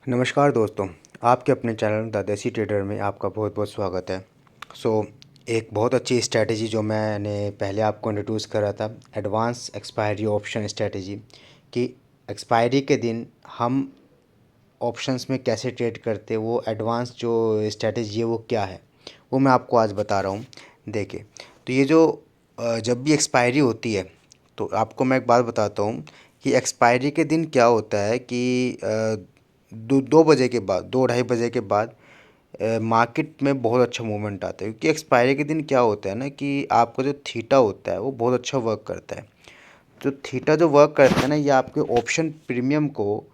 नमस्कार दोस्तों, आपके अपने चैनल द देसी ट्रेडर में आपका बहुत बहुत स्वागत है। एक बहुत अच्छी स्ट्रैटेजी जो मैंने पहले आपको इंट्रोड्यूस करा था, एडवांस एक्सपायरी ऑप्शन स्ट्रैटेजी, कि एक्सपायरी के दिन हम ऑप्शंस में कैसे ट्रेड करते हैं। वो एडवांस जो स्ट्रैटेजी है वो क्या है, वो मैं आपको आज बता रहा हूँ। देखिए, तो ये जो जब भी एक्सपायरी होती है तो आपको मैं एक बात बताता हूँ कि एक्सपायरी के दिन क्या होता है कि 2 बजे के बाद, 2 ढाई बजे के बाद मार्केट में बहुत अच्छा मूवमेंट आता है, क्योंकि एक्सपायरी के दिन क्या होता है ना कि आपका जो थीटा होता है वो बहुत अच्छा वर्क करता है। जो थीटा जो वर्क करता है ना, ये आपके ऑप्शन प्रीमियम को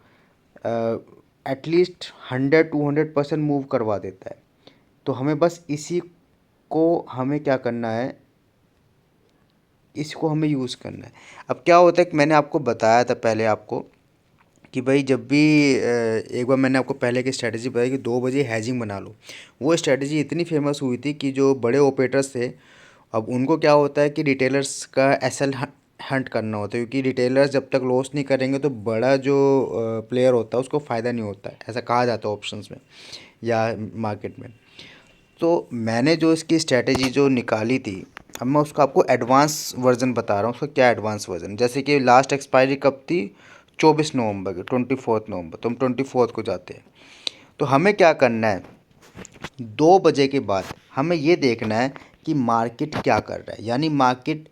एटलीस्ट 100-200% मूव करवा देता है। तो हमें बस इसी को हमें क्या करना है, इसको हमें यूज़ करना है। अब क्या होता है कि मैंने आपको बताया था पहले आपको कि भाई जब भी एक बार मैंने आपको पहले की स्ट्रैटेजी बताई कि 2 बजे हैजिंग बना लो। वो स्ट्रैटेजी इतनी फेमस हुई थी कि जो बड़े ऑपरेटर्स थे, अब उनको क्या होता है कि रिटेलर्स का एसएल हंट करना होता है, क्योंकि रिटेलर्स जब तक लॉस नहीं करेंगे तो बड़ा जो प्लेयर होता है उसको फ़ायदा नहीं होता है, ऐसा कहा जाता है ऑप्शंस में या मार्केट में। तो मैंने जो इसकी स्ट्रैटेजी जो निकाली थी, अब मैं उसका आपको एडवांस वर्जन बता रहा हूँ। उसका क्या एडवांस वर्जन, जैसे कि लास्ट एक्सपायरी कब थी, 24 नवंबर की, 24 नवंबर, तो हम 24 को जाते हैं। तो हमें क्या करना है, 2 बजे के बाद हमें ये देखना है कि मार्केट क्या कर रहा है, यानी मार्केट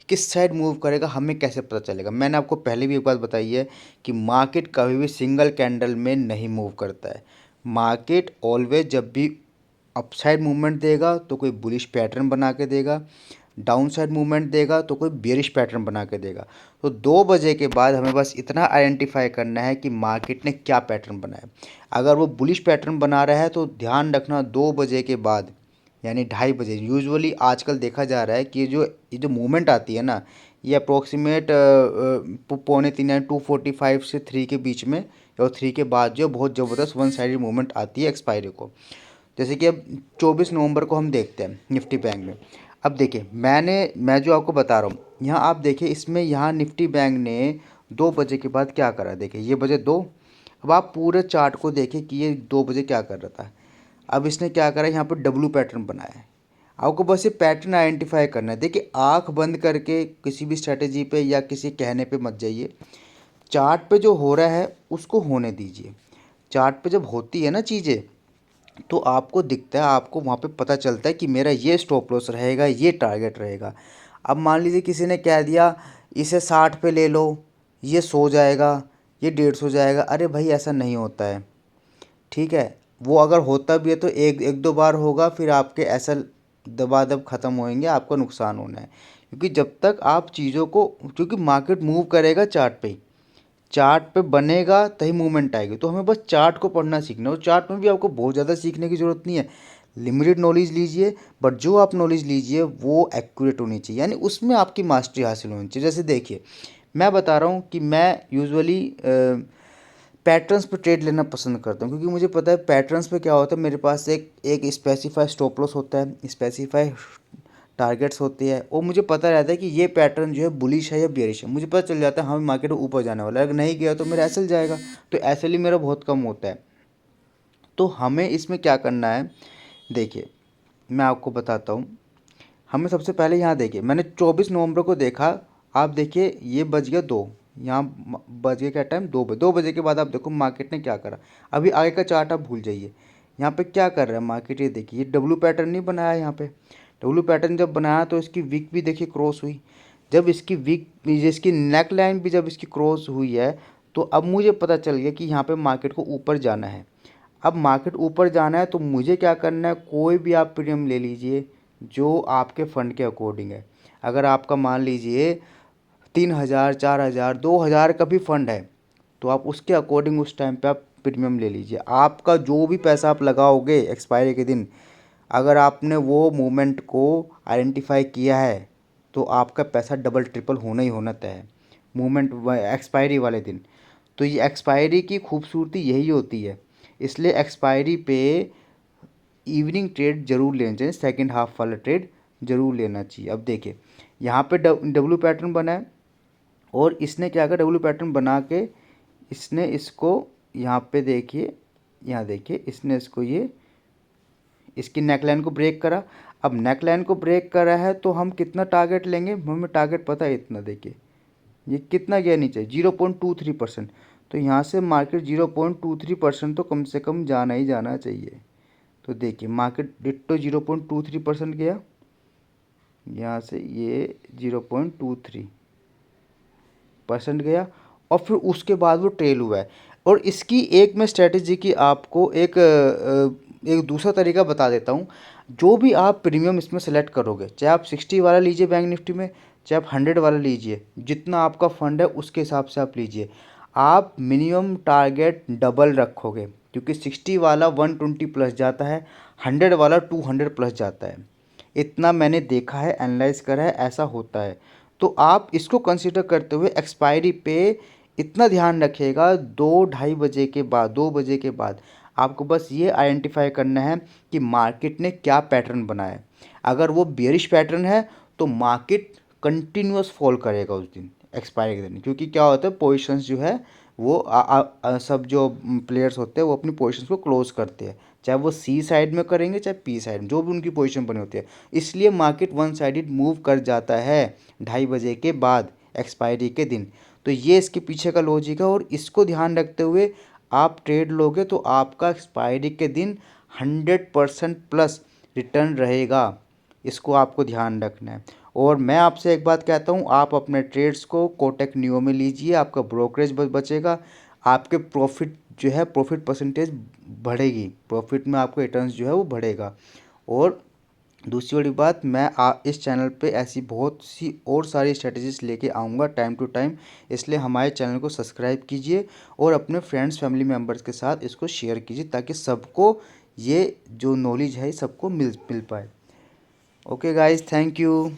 किस साइड मूव करेगा हमें कैसे पता चलेगा। मैंने आपको पहले भी एक बात बताई है कि मार्केट कभी भी सिंगल कैंडल में नहीं मूव करता है। मार्केट ऑलवेज जब भी अपसाइड मूवमेंट देगा तो कोई बुलिश पैटर्न बना के देगा, डाउन साइड मूवमेंट देगा तो कोई बेरिश पैटर्न बना के देगा। तो 2 बजे के बाद हमें बस इतना आइडेंटिफाई करना है कि मार्केट ने क्या पैटर्न बनाया। अगर वो बुलिश पैटर्न बना रहा है तो ध्यान रखना, 2 बजे के बाद यानी 2:30 बजे यूजुअली आजकल देखा जा रहा है कि ये जो मूवमेंट आती है ना, ये अप्रोक्सीमेट 2:45 यानी 2:45 से 3 के बीच में, और 3 के बाद जो बहुत ज़बरदस्त वन साइड मूवमेंट आती है एक्सपायरी को। जैसे कि अब 24 नवंबर को हम देखते हैं निफ्टी बैंक में। अब देखिए, मैं जो आपको बता रहा हूँ, यहाँ आप देखिए, इसमें यहाँ निफ्टी बैंक ने 2 बजे के बाद क्या करा। देखिए ये बजे 2। अब आप पूरे चार्ट को देखिए कि ये 2 बजे क्या कर रहा था। अब इसने क्या करा, यहाँ पर डब्लू पैटर्न बनाया है। आपको बस ये पैटर्न आइडेंटिफाई करना है। देखिए, आंख बंद करके किसी भी स्ट्रैटेजी पे या किसी कहने पे मत जाइए। चार्ट पे जो हो रहा है उसको होने दीजिए। चार्ट पे जब होती है ना चीज़ें, तो आपको दिखता है, आपको वहाँ पे पता चलता है कि मेरा ये स्टॉप लॉस रहेगा, ये टारगेट रहेगा। अब मान लीजिए किसी ने कह दिया इसे 60 पे ले लो, ये 100 जाएगा, ये 150 जाएगा। अरे भाई, ऐसा नहीं होता है, ठीक है। वो अगर होता भी है तो एक एक दो बार होगा, फिर आपके ऐसा दबादब ख़त्म होएंगे, आपका नुकसान होना है। क्योंकि जब तक आप चीज़ों को, क्योंकि मार्केट मूव करेगा चार्ट पे ही, चार्ट पे बनेगा तभी मूवमेंट आएगी। तो हमें बस चार्ट को पढ़ना सीखना है, और चार्ट में भी आपको बहुत ज़्यादा सीखने की ज़रूरत नहीं है। लिमिटेड नॉलेज लीजिए, बट जो आप नॉलेज लीजिए वो एक्यूरेट होनी चाहिए, यानी उसमें आपकी मास्टरी हासिल होनी चाहिए। जैसे देखिए, मैं बता रहा हूँ कि मैं यूजुअली पैटर्न्स पे ट्रेड लेना पसंद करता हूँ, क्योंकि मुझे पता है पैटर्न्स पे क्या होता है। मेरे पास एक एक स्पेसिफाई स्टॉप लॉस होता है, स्पेसिफाई टारगेट्स होती है, और मुझे पता रहता है कि ये पैटर्न जो है बुलिश है या बेरिश है। मुझे पता चल जाता है हाँ मार्केट ऊपर जाने वाला है, अगर नहीं गया तो मेरा एसएल जाएगा। तो एसएल ही मेरा बहुत कम होता है। तो हमें इसमें क्या करना है, देखिए मैं आपको बताता हूँ। हमें सबसे पहले यहाँ देखिए, मैंने 24 नवंबर को देखा। आप देखिए ये बज गया 2, यहाँ बज गया क्या टाइम, 2 बजे। 2 बजे के बाद आप देखो मार्केट ने क्या करा। अभी आगे का चार्ट आप भूल जाइए। यहाँ पे क्या कर रहा है मार्केट, ये देखिए, ये डब्लू पैटर्न नहीं बनाया यहाँ पे। डब्लू पैटर्न जब बनाया तो इसकी वीक भी देखिए क्रॉस हुई। जब इसकी वीक, इसकी नेक लाइन भी जब इसकी क्रॉस हुई है, तो अब मुझे पता चल गया कि यहाँ पे मार्केट को ऊपर जाना है। अब मार्केट ऊपर जाना है तो मुझे क्या करना है, कोई भी आप प्रीमियम ले लीजिए जो आपके फ़ंड के अकॉर्डिंग है। अगर आपका मान लीजिए 3,000, 4,000, 2,000 का भी फंड है, तो आप उसके अकॉर्डिंग उस टाइम पे आप प्रीमियम ले लीजिए। आपका जो भी पैसा आप लगाओगे एक्सपायरी के दिन, अगर आपने वो मूवमेंट को आइडेंटिफाई किया है तो आपका पैसा डबल ट्रिपल होना ही होना तय है, मूवमेंट एक्सपायरी वाले दिन। तो ये एक्सपायरी की खूबसूरती यही होती है। इसलिए एक्सपायरी पे इवनिंग ट्रेड जरूर लेना चाहिए, सेकंड हाफ वाला ट्रेड जरूर लेना चाहिए। अब देखिए, यहाँ पे डब्ल्यू पैटर्न बना है, और इसने क्या करा, डब्ल्यू पैटर्न बना के इसने इसको यहाँ पे देखिए यहाँ देखिए इसने इसको ये इसकी नेकलाइन को ब्रेक करा। अब नेकलाइन को ब्रेक करा है तो हम कितना टारगेट लेंगे, हमें टारगेट पता है इतना। देखिए ये कितना गया नीचे, 0.23%। तो यहाँ से मार्केट 0.23% तो कम से कम जाना ही जाना चाहिए। तो देखिए मार्केट डिट्टो 0.23% गया, यहाँ से ये 0.23% गया और फिर उसके बाद वो ट्रेल हुआ है। और इसकी एक मैं स्ट्रेटेजी की आपको एक दूसरा तरीका बता देता हूँ। जो भी आप प्रीमियम इसमें सेलेक्ट करोगे, चाहे आप 60 वाला लीजिए बैंक निफ्टी में, चाहे आप 100 वाला लीजिए, जितना आपका फंड है उसके हिसाब से आप लीजिए। आप मिनिमम टारगेट डबल रखोगे, क्योंकि 60 वाला 120 प्लस जाता है, 100 वाला 200 प्लस जाता है। इतना मैंने देखा है, एनालाइज करा है, ऐसा होता है। तो आप इसको कंसीडर करते हुए एक्सपायरी पे इतना ध्यान रखिएगा, 2-2:30 बजे के बाद, 2 बजे के बाद आपको बस ये आइडेंटिफाई करना है कि मार्केट ने क्या पैटर्न बनाया है। अगर वो बेयरिश पैटर्न है तो मार्केट कंटिन्यूअस फॉल करेगा उस दिन, एक्सपायरी के दिन। क्योंकि क्या होता है, पोजीशंस जो है वो सब जो प्लेयर्स होते हैं वो अपनी पोजीशंस को क्लोज करते हैं, चाहे वो सी साइड में करेंगे चाहे पी साइड में, जो भी उनकी पोजीशन बनी होती है। इसलिए मार्केट वन साइडेड मूव कर जाता है 2:30 बजे के बाद, एक्सपायरी के दिन। तो ये इसके पीछे का लॉजिक है, और इसको ध्यान रखते हुए आप ट्रेड लोगे तो आपका एक्सपायरी के दिन 100% प्लस रिटर्न रहेगा। इसको आपको ध्यान रखना है। और मैं आपसे एक बात कहता हूँ, आप अपने ट्रेड्स को कोटक नियो में लीजिए, आपका ब्रोकरेज बचेगा, आपके प्रॉफिट जो है, प्रॉफिट परसेंटेज बढ़ेगी, प्रॉफिट में आपका रिटर्न्स जो है वो बढ़ेगा। और दूसरी बड़ी बात, मैं इस चैनल पे ऐसी बहुत सी और सारी स्ट्रेटजीज लेके आऊँगा टाइम टू टाइम। इसलिए हमारे चैनल को सब्सक्राइब कीजिए और अपने फ्रेंड्स फैमिली मेम्बर्स के साथ इसको शेयर कीजिए, ताकि सबको ये जो नॉलेज है सबको मिल मिल पाए। Okay guys, thank you.